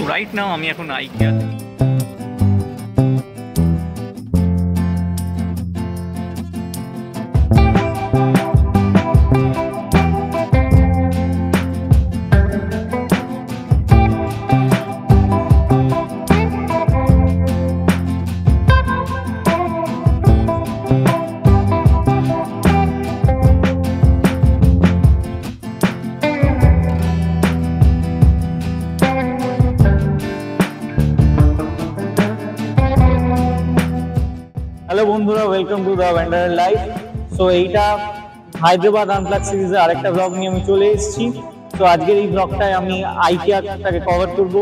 Right now আমি এখন IKEA. Hello বন্ধুরা, welcome to the Wonderland life. So এইটা হায়দ্রাবাদ আনপ্লাগ সিরিজের আরেকটা ব্লগ নিয়ে আমি চলে এসেছি। তো আজকের এই ব্লগটায় আমি আইকিয়াটাকে কভার করব।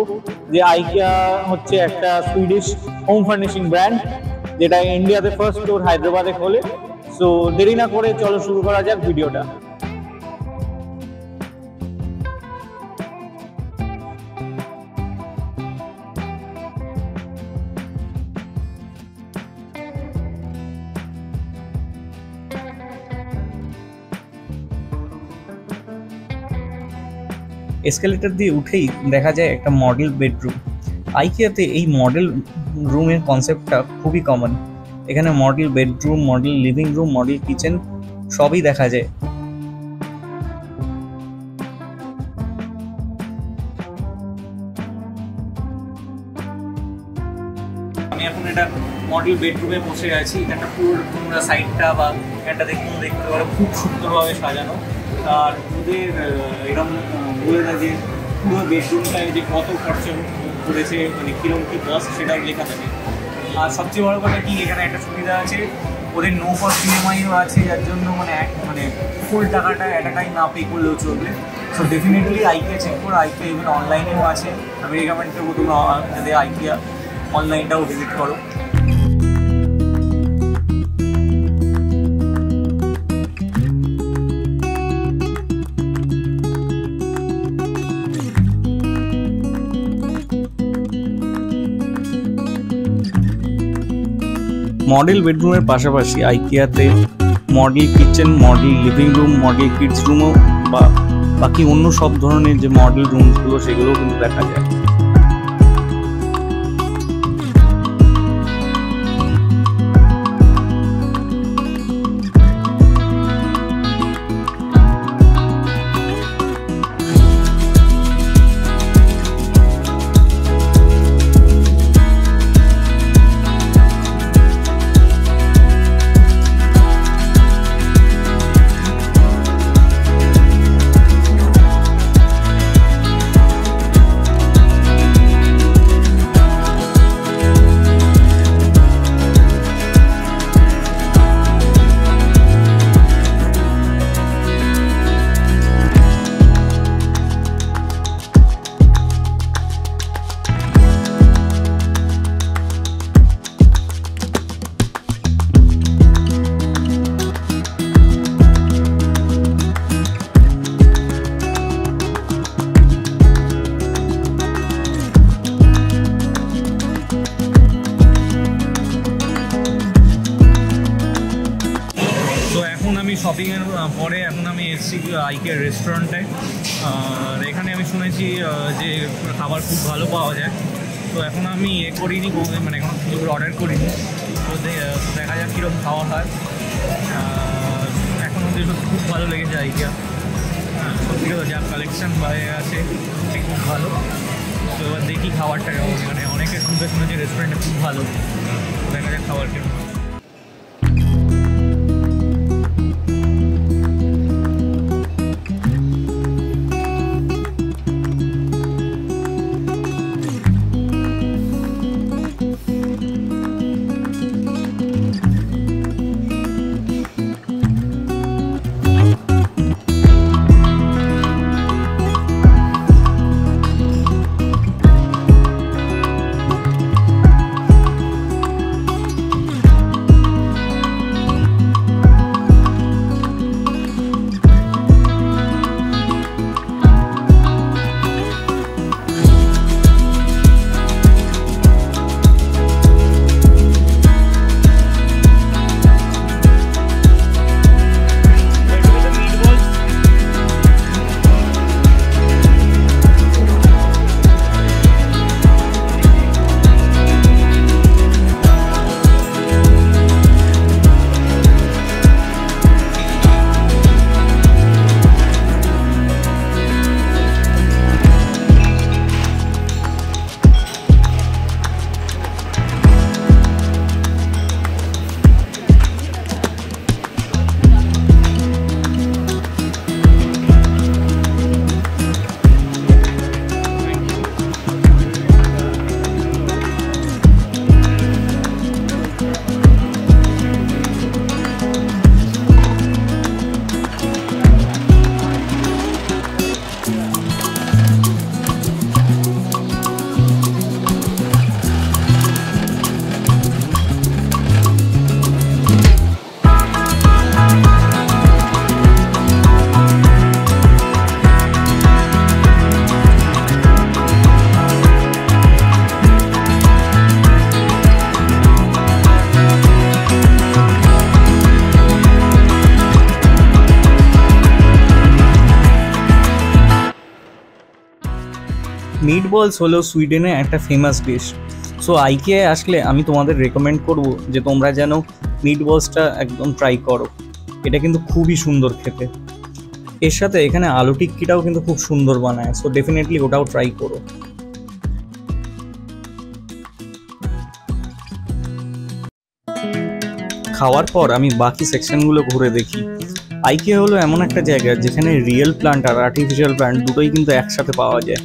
যে আইকিয়া হচ্ছে একটা সুইডিশ হোম ফার্নিশিং ব্র্যান্ড, যেটা ইন্ডিয়াতে ফার্স্ট স্টোর হায়দ্রাবাদে খোলে। সো দেরি না করে চলো শুরু করা যাক ভিডিওটা। এসকেলেটর দিয়ে উঠেই দেখা যায় একটা মডেল বেডরুম। আইকিয়াতে এই মডেল রুমের কনসেপ্টটা খুবই কমন। এখানে model bedroom, model living room, model kitchen সবই দেখা যায়। আমি এখন এটা মডেল বেডরুমে বসে আছি। এখানটা পুরো তোমরা সাইডটা বা এখানটা দেখতে পারো, খুব সুন্দরভাবে সাজানো। আর ওদের এরকম বলে দেয় যে পুরো বেডরুমটায় যে কত খরচা করেছে, মানে কিরকম কী কস্ট সেটাও লেখা থাকে। আর সবচেয়ে বড় কথা কি, এখানে একটা সুবিধা আছে, ওদের নো কস্ট ইএমআইও আছে, যার জন্য মানে ফুল টাকাটা এটাকাই না পে করলেও চলবে। সো ডেফিনেটলি আইকিয়া চেক করো। আইকিয়া ইভেন অনলাইনেও আছে। আমি রেকমেন্ড করবো তোমরা যাতে আইকিয়া অনলাইনটাও ভিজিট করো। মডেল বেডরুমের পাশাপাশি আইকিয়াতে model kitchen, model living room, model kids রুমও বা বাকি অন্য সব ধরনের যে মডেল রুমগুলো সেগুলোও কিন্তু দেখা যায়। শপিংয়ের পরে এখন আমি এসেছি আইকিয়ার রেস্টুরেন্টে। আর এখানে আমি শুনেছি যে খাবার খুব ভালো পাওয়া যায়। তো এখন আমি করিনি, মানে এখন অর্ডার করিনি। তো দেখা যাক কীরকম খাওয়া হয়। এখন অব্দি খুব ভালো লেগেছে আইকিয়া। সত্যি কথা, যা কালেকশন বাইরে আছে খুব ভালো। তো এবার দেখি খাবারটা কেমন। মানে অনেকের শুনেছি রেস্টুরেন্টটা খুব ভালো। দেখা যাক খাবার কেমন। মিট বলস হলো সুইডেনে একটা ফেমাস ডিশ। সো আইকিয়ায় আসলে আমি তোমাদের রেকমেন্ড করব যে তোমরা যেন মিট বলসটা একদম ট্রাই করো। এটা কিন্তু খুবই সুন্দর খেতে। এর সাথে এখানে আলু টিক্কিটাও কিন্তু খুব সুন্দর বানায়, সো ডেফিনেটলি ওটাও ট্রাই করো। খাওয়ার পর আমি বাকি সেকশনগুলো ঘুরে দেখি। আইকিয়া হলো এমন একটা জায়গা যেখানে রিয়েল প্ল্যান্ট আর আর্টিফিশিয়াল প্ল্যান্ট দুটোই কিন্তু একসাথে পাওয়া যায়।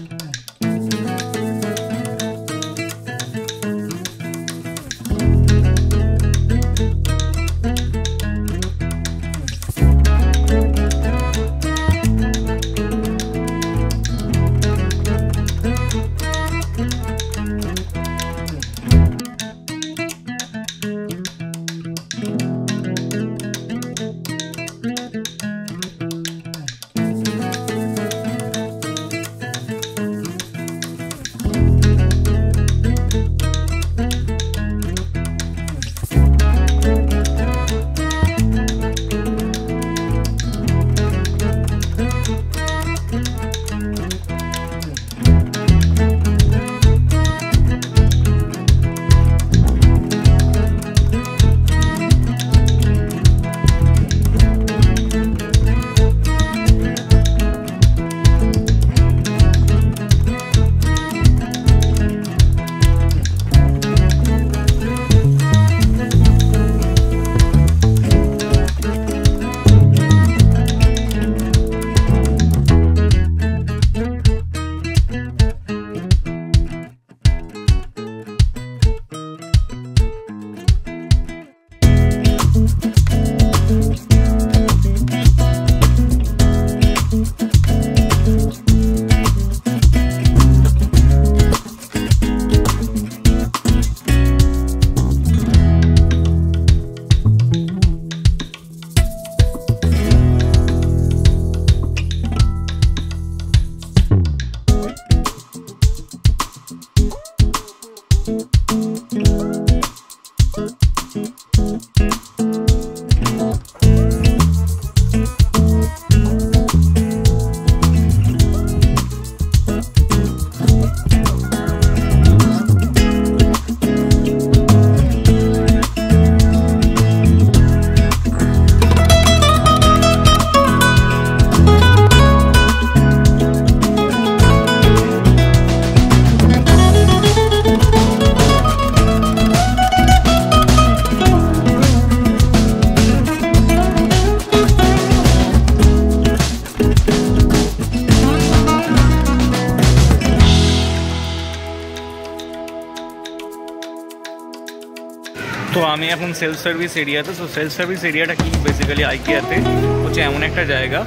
তো আমি এখন সেলফ সার্ভিস এরিয়াতে। তো সেলফ সার্ভিস এরিয়াটা কি বেসিক্যালি আইকিয়াতে হচ্ছে এমন একটা জায়গা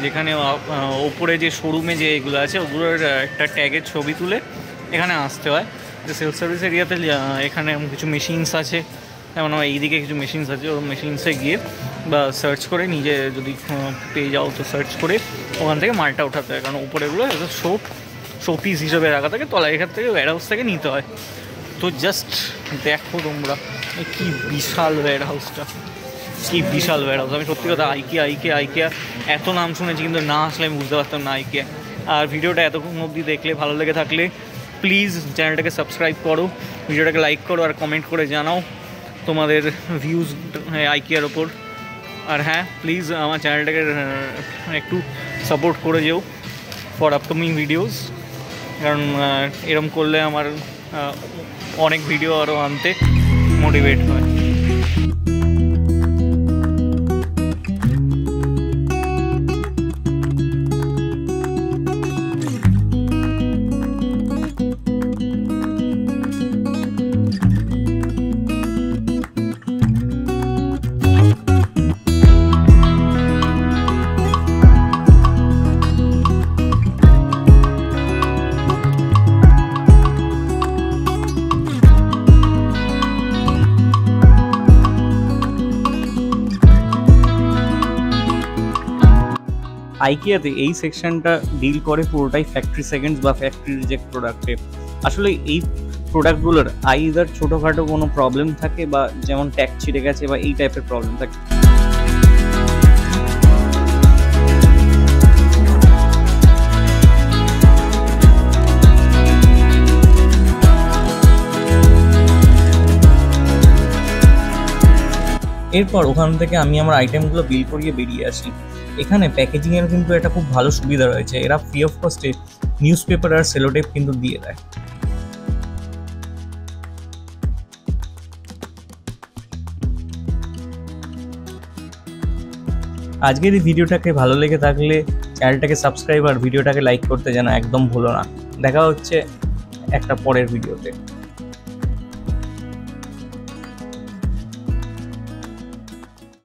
যেখানে ওপরে যে শোরুমে যে এগুলো আছে ওগুলোর একটা ট্যাগের ছবি তুলে এখানে আসতে হয়। যে সেলফ সার্ভিস এরিয়াতে এখানে কিছু মেশিনস আছে, যেমন আমার এইদিকে কিছু মেশিনস আছে, ওর মেশিনসে গিয়ে বা সার্চ করে নিজে যদি পেয়ে যাও তো সার্চ করে ওখান থেকে মালটা ওঠাতে হয়, কারণ উপরে এগুলো শো পিস হিসেবে রাখা থাকে, তলায় এখান থেকে ওয়্যার হাউস থেকে নিতে হয়। তো জাস্ট দেখো তোমরা কি বিশাল ওয়্যার হাউসটা, কি বিশাল ওয়্যার হাউস। আমি সত্যি কথা আইকিয়া এত নাম শুনেছি, কিন্তু না আসলে আমি বুঝতে পারতাম না আইকিয়া। আর ভিডিওটা এতক্ষণ অবধি দেখলে, ভালো লেগে থাকলে প্লিজ চ্যানেলটাকে সাবস্ক্রাইব করো, ভিডিওটাকে লাইক করো আর কমেন্ট করে জানাও তোমাদের ভিউজ আইকিয়ার ওপর। আর হ্যাঁ, প্লিজ আমার চ্যানেলটাকে একটু সাপোর্ট করে যেও ফর আপকামিং ভিডিওস, কারণ এরম করলে আমার অনেক ভিডিও আরও আনতে মোটিভেট হয়। আইকিয়াতে এই সেকশনটা ডিল করে পুরোটাই ফ্যাক্টরি সেকেন্ডস বা ফ্যাক্টরি রিজেক্ট প্রোডাক্টে। আসলে এই প্রোডাক্টগুলোর আইদার ছোটোখাটো কোনো প্রবলেম থাকে, বা যেমন ট্যাগ ছিঁড়ে গেছে বা এই টাইপের প্রবলেম থাকে। এরপর ওখান থেকে আমি আমার আইটেমগুলো বিল করিয়ে বেরিয়ে আসি। এখানে প্যাকেজিংয়ের কিন্তু একটা খুব ভালো সুবিধা রয়েছে, এরা ফ্রি অফ কস্টে নিউজ পেপার আর সেলোটেপ কিন্তু দিয়ে দেয়। আজকের এই ভিডিওটাকে ভালো লেগে থাকলে চ্যানেলটাকে সাবস্ক্রাইব আর ভিডিওটাকে লাইক করতে যেন একদম ভুলো না। দেখা হচ্ছে একটা পরের ভিডিওতে।